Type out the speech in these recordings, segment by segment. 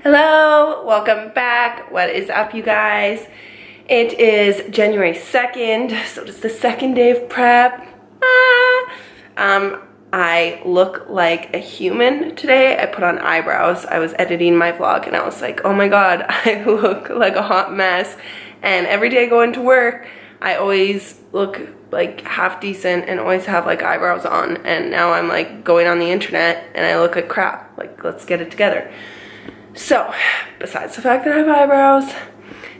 Hello, welcome back. What is up, you guys? It is January 2nd, so it's the second day of prep. I look like a human today. I put on eyebrows. I was editing my vlog and I was like, oh my god, I look like a hot mess. And every day I go into work, I always look like half decent and always have like eyebrows on. And now I'm like going on the internet and I look like crap. Like, let's get it together. So, besides the fact that I have eyebrows,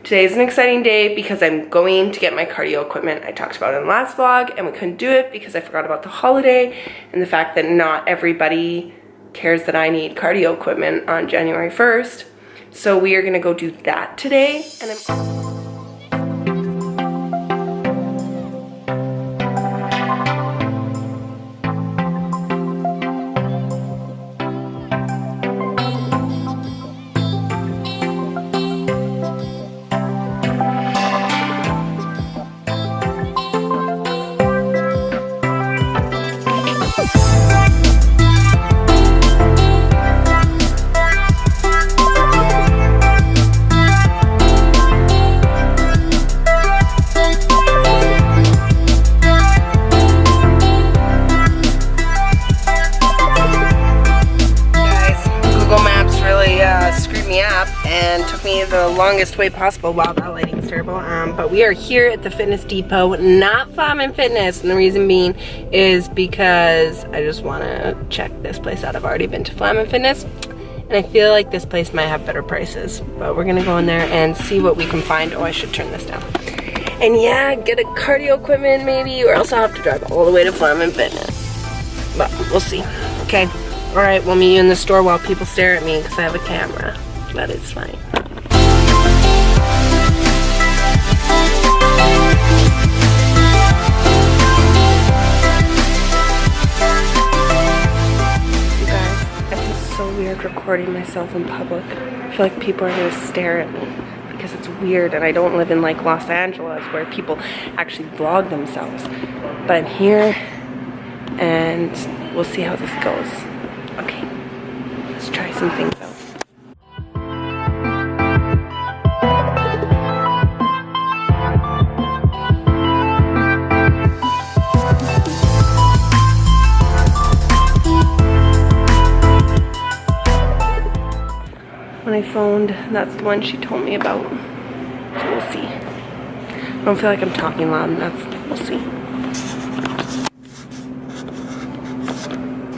today is an exciting day because I'm going to get my cardio equipment I talked about in the last vlog, and we couldn't do it because I forgot about the holiday and the fact that not everybody cares that I need cardio equipment on January 1st. So we are gonna go do that today, and and took me the longest way possible. Wow, that lighting's terrible. But we are here at the Fitness Depot, not Flamin' Fitness, and the reason being is because I just want to check this place out. I've already been to Flamin' Fitness, and I feel like this place might have better prices, but we're gonna go in there and see what we can find. Oh, I should turn this down. And yeah, get a cardio equipment maybe, or else I'll have to drive all the way to Flamin' Fitness. But we'll see. Okay, all right, we'll meet you in the store while people stare at me because I have a camera. But it's fine. You guys, I feel so weird recording myself in public. I feel like people are gonna stare at me because it's weird, and I don't live in like Los Angeles where people actually vlog themselves. But I'm here and we'll see how this goes. Okay, let's try some things out. When I phoned, that's the one she told me about. So we'll see. I don't feel like I'm talking loud enough. We'll see.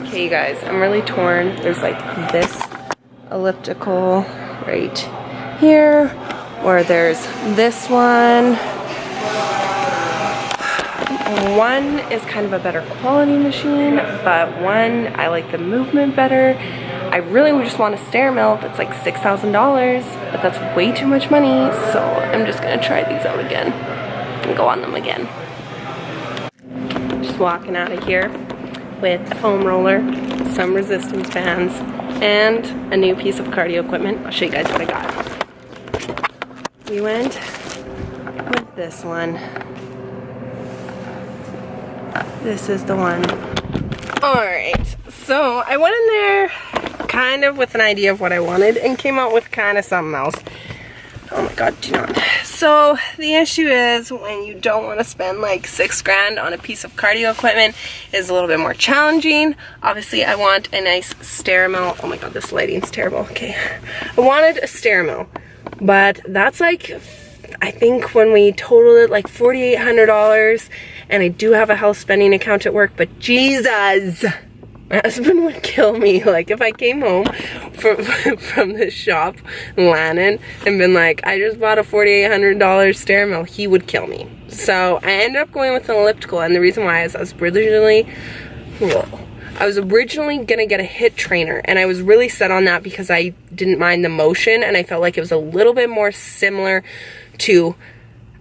Okay, you guys, I'm really torn. There's like this elliptical right here, or there's this one. One is kind of a better quality machine, but one, I like the movement better. I really just want a stair mill that's like $6,000, but that's way too much money, so I'm just gonna try these out again and go on them again. Just walking out of here with a foam roller, some resistance bands, and a new piece of cardio equipment. I'll show you guys what I got. We went with this one. This is the one. Alright, so I went in there kind of with an idea of what I wanted and came out with kind of something else. Oh my god, do not. So the issue is when you don't want to spend like $6 grand on a piece of cardio equipment, is a little bit more challenging. Obviously I want a nice stair mill. Oh my god, this lighting's terrible. Okay, I wanted a stair mill, but that's like, I think when we totaled it, like $4,800, and I do have a health spending account at work, but Jesus, my husband would kill me. Like, if I came home from the shop, Lannon, and been like, I just bought a $4,800 stair mill, he would kill me. So I ended up going with an elliptical, and the reason why is I was originally gonna get a HIIT trainer, and I was really set on that because I didn't mind the motion, and I felt like it was a little bit more similar to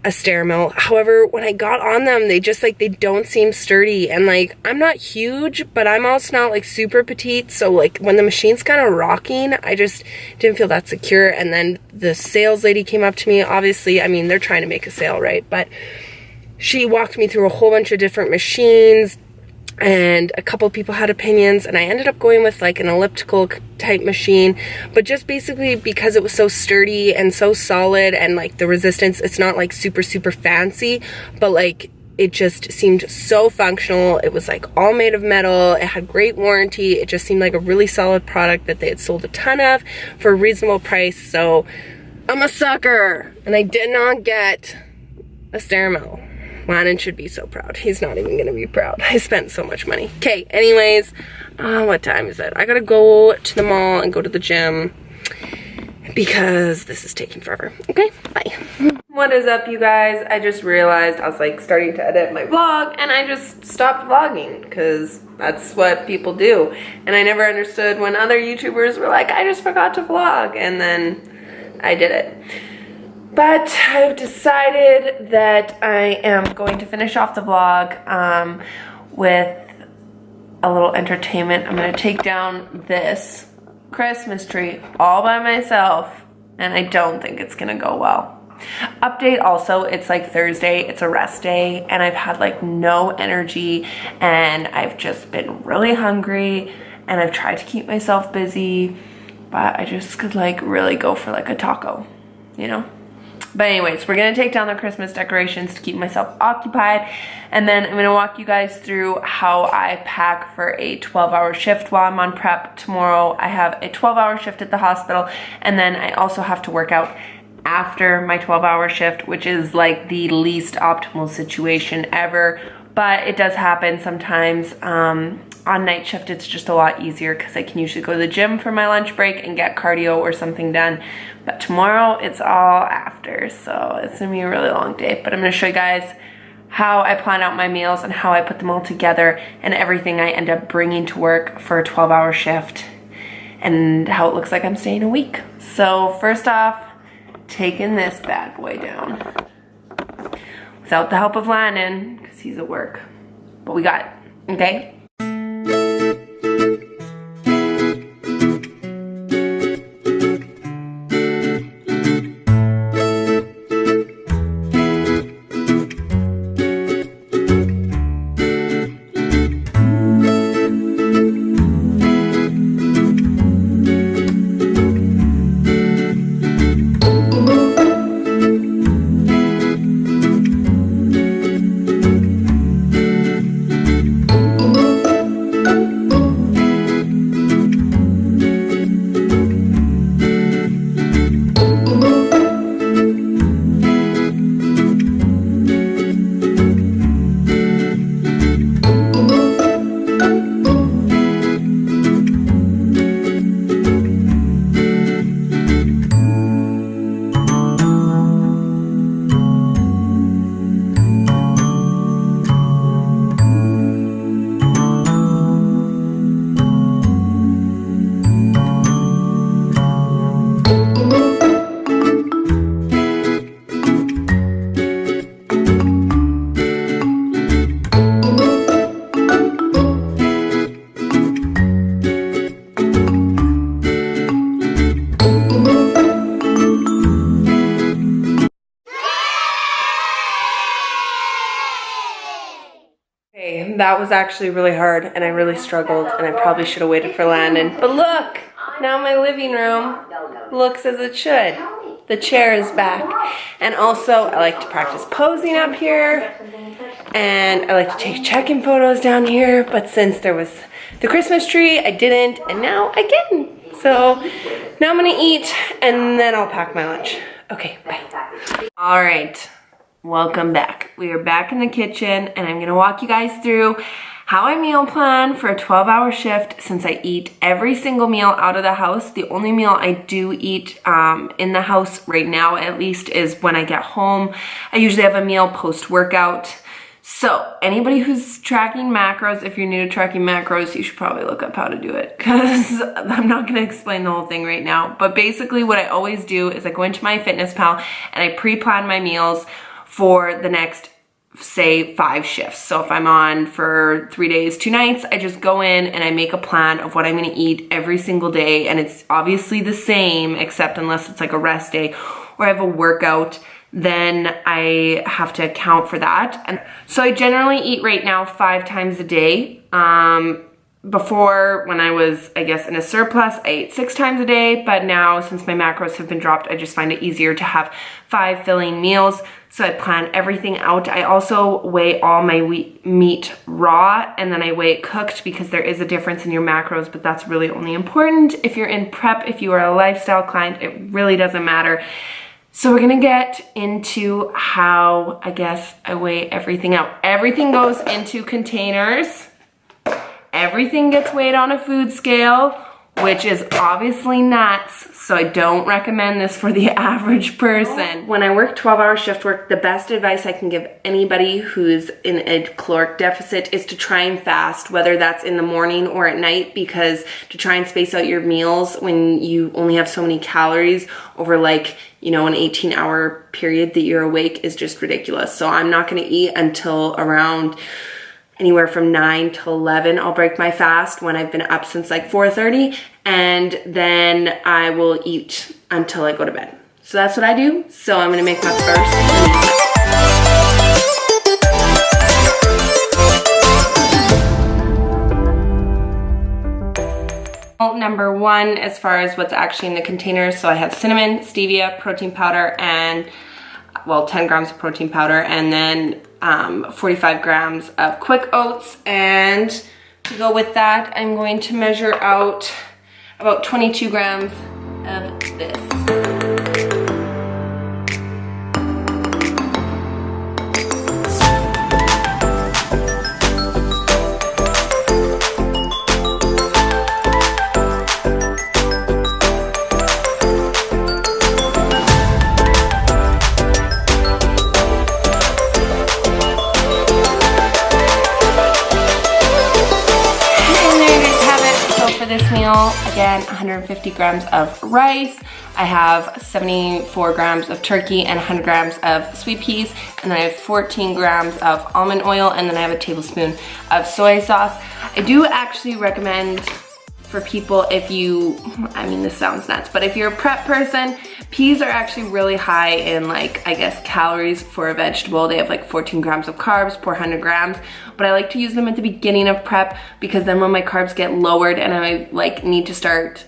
a stair mill. However, when I got on them, they just like, they don't seem sturdy, and like, I'm not huge, but I'm also not like super petite, so like when the machine's kind of rocking, I just didn't feel that secure. And then the sales lady came up to me. Obviously, I mean, they're trying to make a sale, right? But she walked me through a whole bunch of different machines, and a couple people had opinions, and I ended up going with like an elliptical type machine, but just basically because it was so sturdy and so solid, and like the resistance, it's not like super fancy, but like it just seemed so functional. It was like all made of metal. It had great warranty. It just seemed like a really solid product that they had sold a ton of for a reasonable price. So I'm a sucker, and I did not get a stairmill. Landon should be so proud. He's not even gonna be proud. I spent so much money. Okay, anyways, what time is it? I gotta go to the mall and go to the gym because this is taking forever. Okay, bye. What is up, you guys? I just realized I was like starting to edit my vlog, and I just stopped vlogging because that's what people do. And I never understood when other YouTubers were like, I just forgot to vlog, and then I did it. But I've decided that I am going to finish off the vlog with a little entertainment. I'm gonna take down this Christmas tree all by myself, and I don't think it's gonna go well. Update also, it's like Thursday, it's a rest day, and I've had like no energy, and I've just been really hungry, and I've tried to keep myself busy, but I just could like really go for like a taco, you know? But anyways, we're gonna take down the Christmas decorations to keep myself occupied, and then I'm gonna walk you guys through how I pack for a 12-hour shift while I'm on prep. Tomorrow I have a 12-hour shift at the hospital, and then I also have to work out after my 12-hour shift, which is like the least optimal situation ever, but it does happen sometimes. On night shift, it's just a lot easier because I can usually go to the gym for my lunch break and get cardio or something done. But tomorrow, it's all after, so it's gonna be a really long day. But I'm gonna show you guys how I plan out my meals and how I put them all together and everything I end up bringing to work for a 12-hour shift and how it looks like I'm staying a week. So first off, taking this bad boy down without the help of Landon because he's at work, but we got it, okay? That was actually really hard, and I really struggled, and I probably should have waited for Landon. But look, now my living room looks as it should. The chair is back. And also, I like to practice posing up here, and I like to take check-in photos down here, but since there was the Christmas tree, I didn't, and now I can. So now I'm gonna eat, and then I'll pack my lunch. Okay, bye. All right. Welcome back. We are back in the kitchen, and I'm gonna walk you guys through how I meal plan for a 12-hour shift since I eat every single meal out of the house. The only meal I do eat in the house right now at least is when I get home. I usually have a meal post-workout. So anybody who's tracking macros, if you're new to tracking macros, you should probably look up how to do it because I'm not gonna explain the whole thing right now. But basically what I always do is I go into my FitnessPal and I pre-plan my meals for the next, say, 5 shifts. So if I'm on for 3 days, 2 nights, I just go in and I make a plan of what I'm gonna eat every single day. And it's obviously the same, except unless it's like a rest day or I have a workout, then I have to account for that. And so I generally eat right now 5 times a day. Before, when I was, I guess, in a surplus, I ate 6 times a day, but now since my macros have been dropped, I just find it easier to have 5 filling meals. So I plan everything out. I also weigh all my meat raw, and then I weigh it cooked because there is a difference in your macros, but that's really only important if you're in prep. If you are a lifestyle client, it really doesn't matter. So we're gonna get into how, I guess, I weigh everything out. Everything goes into containers. Everything gets weighed on a food scale, which is obviously nuts, so I don't recommend this for the average person. When I work 12-hour shift work, the best advice I can give anybody who's in a caloric deficit is to try and fast, whether that's in the morning or at night, because to try and space out your meals when you only have so many calories over, like, you know, an 18-hour period that you're awake is just ridiculous. So I'm not gonna eat until around anywhere from 9 to 11. I'll break my fast when I've been up since like 4:30, and then I will eat until I go to bed. So that's what I do. So I'm gonna make my first meal. Number 1, as far as what's actually in the containers, so I have cinnamon, stevia, protein powder, and, well, 10 grams of protein powder, and then 45 grams of quick oats. And to go with that, I'm going to measure out about 22 grams of this. This meal, again, 150 grams of rice. I have 74 grams of turkey and 100 grams of sweet peas, and then I have 14 grams of almond oil, and then I have a tablespoon of soy sauce. I do actually recommend for people, if you, I mean, this sounds nuts, but if you're a prep person, peas are actually really high in, like, I guess, calories for a vegetable. They have like 14 grams of carbs per 100 grams, but I like to use them at the beginning of prep because then when my carbs get lowered and I like need to start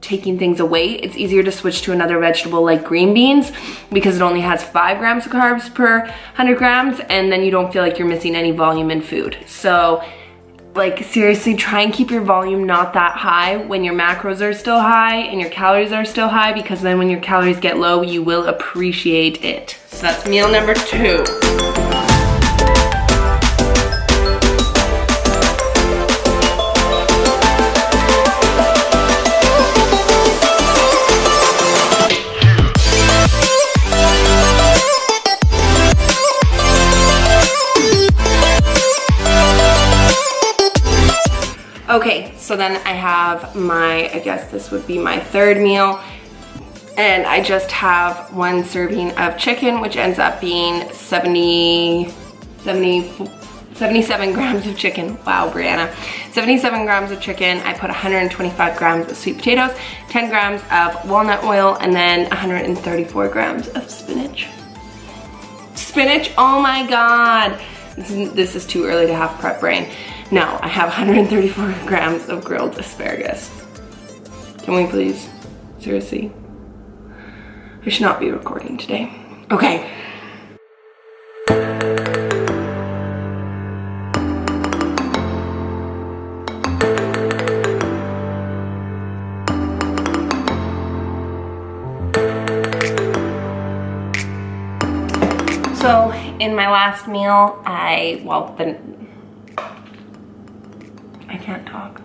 taking things away, it's easier to switch to another vegetable like green beans because it only has 5 grams of carbs per 100 grams, and then you don't feel like you're missing any volume in food. So, like, seriously, try and keep your volume not that high when your macros are still high and your calories are still high, because then when your calories get low, you will appreciate it. So that's meal number 2. Okay, so then I have my, I guess this would be my 3rd meal, and I just have 1 serving of chicken, which ends up being 77 grams of chicken. Wow, Brianna. 77 grams of chicken. I put 125 grams of sweet potatoes, 10 grams of walnut oil, and then 134 grams of spinach. Spinach, oh my God. This is too early to have prep brain. No, I have 134 grams of grilled asparagus. Can we please? Seriously? I should not be recording today. Okay. So in my last meal, I can't talk.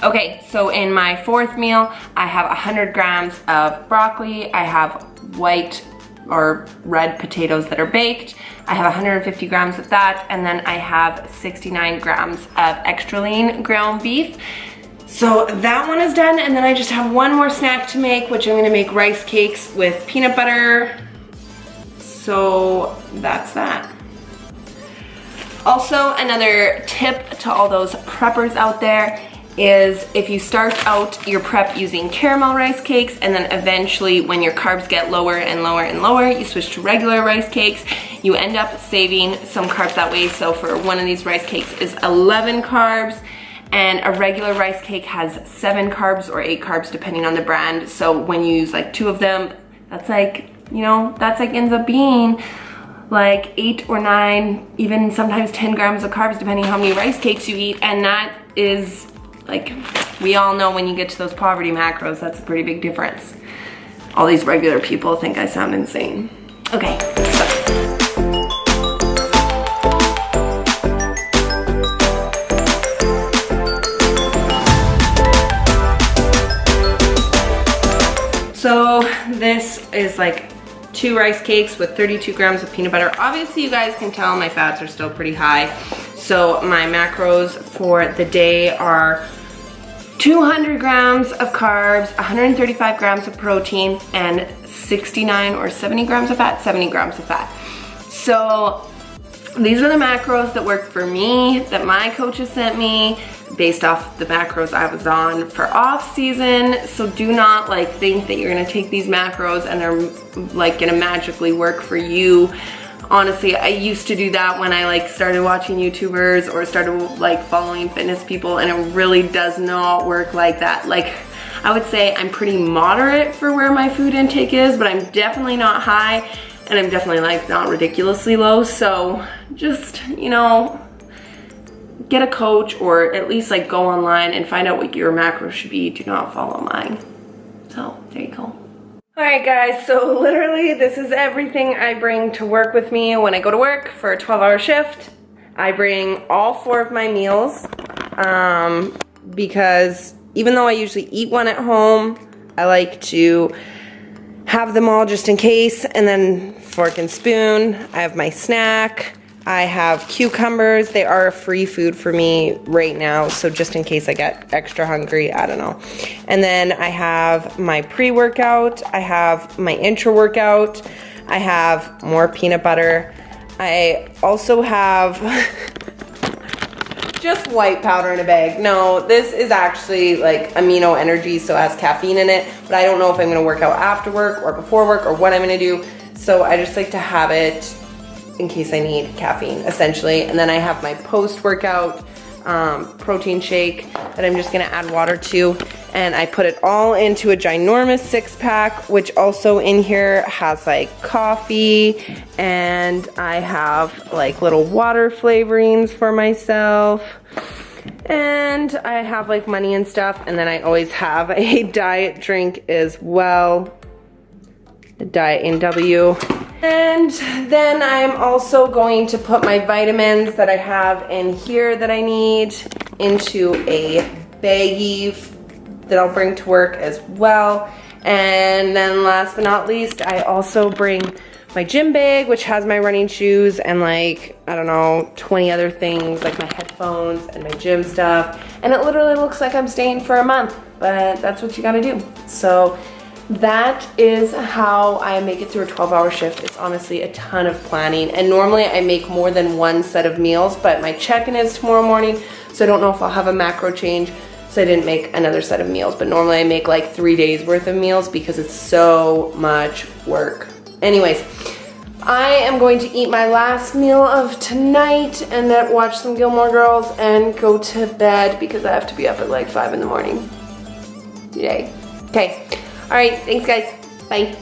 Okay, so in my 4th meal, I have 100 grams of broccoli. I have white or red potatoes that are baked. I have 150 grams of that, and then I have 69 grams of extra lean ground beef. So that one is done, and then I just have one more snack to make, which I'm gonna make rice cakes with peanut butter. So that's that. Also, another tip to all those preppers out there is if you start out your prep using caramel rice cakes, and then eventually when your carbs get lower and lower and lower, you switch to regular rice cakes, you end up saving some carbs that way. So for one of these rice cakes is 11 carbs, and a regular rice cake has 7 carbs or 8 carbs depending on the brand. So when you use like 2 of them, that's like, you know, that's like ends up being like 8 or 9, even sometimes 10 grams of carbs depending how many rice cakes you eat. And that is like, we all know when you get to those poverty macros, that's a pretty big difference. All these regular people think I sound insane. Okay, so this is like 2 rice cakes with 32 grams of peanut butter. Obviously you guys can tell my fats are still pretty high. So my macros for the day are 200 grams of carbs, 135 grams of protein, and 69 or 70 grams of fat, 70 grams of fat. So these are the macros that work for me, that my coaches sent me, based off the macros I was on for off season. So do not like think that you're gonna take these macros and they're like gonna magically work for you. Honestly, I used to do that when I like started watching YouTubers or started like following fitness people, and it really does not work like that. Like, I would say I'm pretty moderate for where my food intake is, but I'm definitely not high, and I'm definitely like not ridiculously low. So just, you know, get a coach, or at least like go online and find out what your macros should be. Do not follow mine. So there you go. Alright guys, so literally this is everything I bring to work with me when I go to work for a 12-hour shift. I bring all 4 of my meals because even though I usually eat one at home, I like to have them all just in case. And then fork and spoon, I have my snack. I have cucumbers. They are a free food for me right now, so just in case I get extra hungry, I don't know. And then I have my pre-workout. I have my intra-workout. I have more peanut butter. I also have just white powder in a bag. No, this is actually like amino energy, so it has caffeine in it, but I don't know if I'm gonna work out after work or before work or what I'm gonna do. So I just like to have it in case I need caffeine, essentially. And then I have my post-workout protein shake that I'm just gonna add water to, and I put it all into a ginormous 6-pack, which also in here has like coffee, and I have like little water flavorings for myself, and I have like money and stuff, and then I always have a diet drink as well, a Diet NW. And then I'm also going to put my vitamins that I have in here that I need into a baggie that I'll bring to work as well. And then last but not least, I also bring my gym bag, which has my running shoes and like, I don't know, 20 other things like my headphones and my gym stuff. And it literally looks like I'm staying for a month, but that's what you gotta do. So that is how I make it through a 12-hour shift. It's honestly a ton of planning, and normally I make more than one set of meals, but my check-in is tomorrow morning, so I don't know if I'll have a macro change, so I didn't make another set of meals. But normally I make like 3 days worth of meals because it's so much work. Anyways, I am going to eat my last meal of tonight and then watch some Gilmore Girls and go to bed because I have to be up at like 5 in the morning. Yay. Okay. All right, thanks guys. Bye.